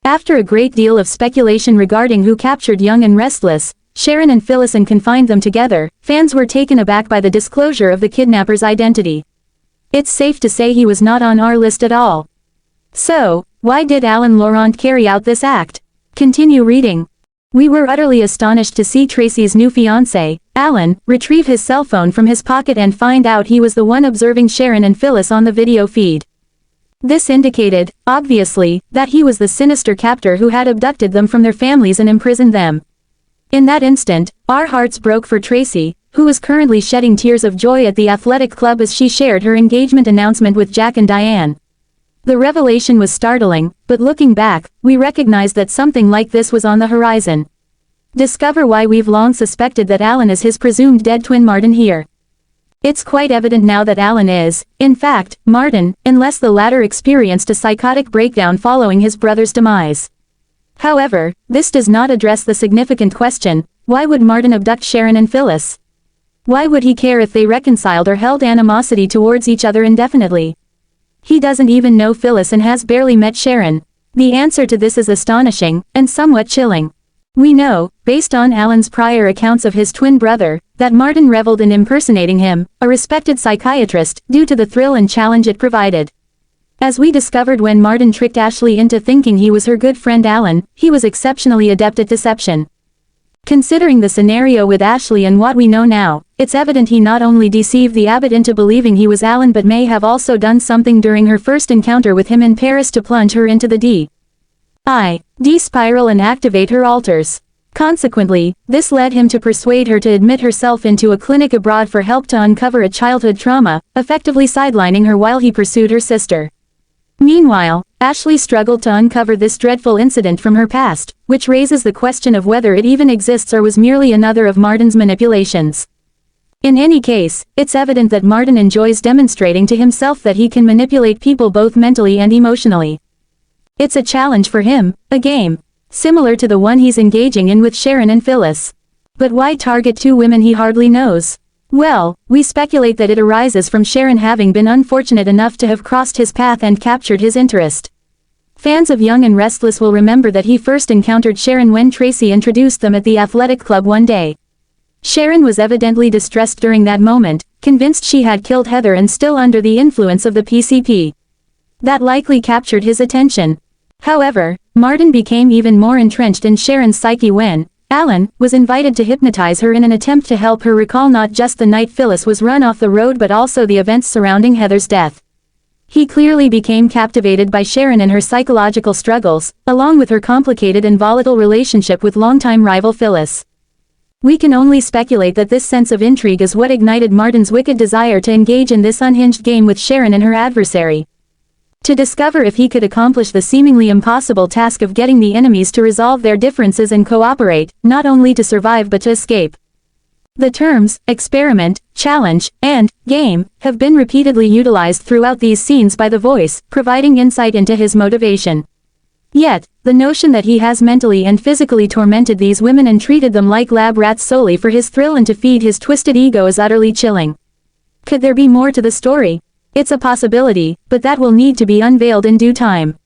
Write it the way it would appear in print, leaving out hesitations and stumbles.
After a great deal of speculation regarding who captured Young and Restless, Sharon and Phyllis and confined them together, fans were taken aback by the disclosure of the kidnapper's identity. It's safe to say he was not on our list at all. So, why did Alan Laurent carry out this act? Continue reading. We were utterly astonished to see Tracy's new fiancé, Alan, retrieve his cell phone from his pocket and find out he was the one observing Sharon and Phyllis on the video feed. This indicated, obviously, that he was the sinister captor who had abducted them from their families and imprisoned them. In that instant, our hearts broke for Tracy, who was currently shedding tears of joy at the athletic club as she shared her engagement announcement with Jack and Diane. The revelation was startling, but looking back, we recognized that something like this was on the horizon. Discover why we've long suspected that Alan is his presumed dead twin Martin here. It's quite evident now that Alan is, in fact, Martin, unless the latter experienced a psychotic breakdown following his brother's demise. However, this does not address the significant question, why would Martin abduct Sharon and Phyllis? Why would he care if they reconciled or held animosity towards each other indefinitely? He doesn't even know Phyllis and has barely met Sharon. The answer to this is astonishing, and somewhat chilling. We know, based on Alan's prior accounts of his twin brother, that Martin reveled in impersonating him, a respected psychiatrist, due to the thrill and challenge it provided. As we discovered when Martin tricked Ashley into thinking he was her good friend Alan, he was exceptionally adept at deception. Considering the scenario with Ashley and what we know now, it's evident he not only deceived the abbot into believing he was Alan but may have also done something during her first encounter with him in Paris to plunge her into the D spiral and activate her alters. Consequently, this led him to persuade her to admit herself into a clinic abroad for help to uncover a childhood trauma, effectively sidelining her while he pursued her sister. Meanwhile, Ashley struggled to uncover this dreadful incident from her past, which raises the question of whether it even exists or was merely another of Martin's manipulations. In any case, it's evident that Martin enjoys demonstrating to himself that he can manipulate people both mentally and emotionally. It's a challenge for him, a game, similar to the one he's engaging in with Sharon and Phyllis. But why target two women he hardly knows? Well, we speculate that it arises from Sharon having been unfortunate enough to have crossed his path and captured his interest. Fans of Young and Restless will remember that he first encountered Sharon when Tracy introduced them at the athletic club one day. Sharon was evidently distressed during that moment, convinced she had killed Heather and still under the influence of the PCP. That likely captured his attention. However, Martin became even more entrenched in Sharon's psyche when Alan was invited to hypnotize her in an attempt to help her recall not just the night Phyllis was run off the road but also the events surrounding Heather's death. He clearly became captivated by Sharon and her psychological struggles, along with her complicated and volatile relationship with longtime rival Phyllis. We can only speculate that this sense of intrigue is what ignited Martin's wicked desire to engage in this unhinged game with Sharon and her adversary. To discover if he could accomplish the seemingly impossible task of getting the enemies to resolve their differences and cooperate, not only to survive but to escape. The terms, experiment, challenge, and game, have been repeatedly utilized throughout these scenes by the voice, providing insight into his motivation. Yet, the notion that he has mentally and physically tormented these women and treated them like lab rats solely for his thrill and to feed his twisted ego is utterly chilling. Could there be more to the story? It's a possibility, but that will need to be unveiled in due time.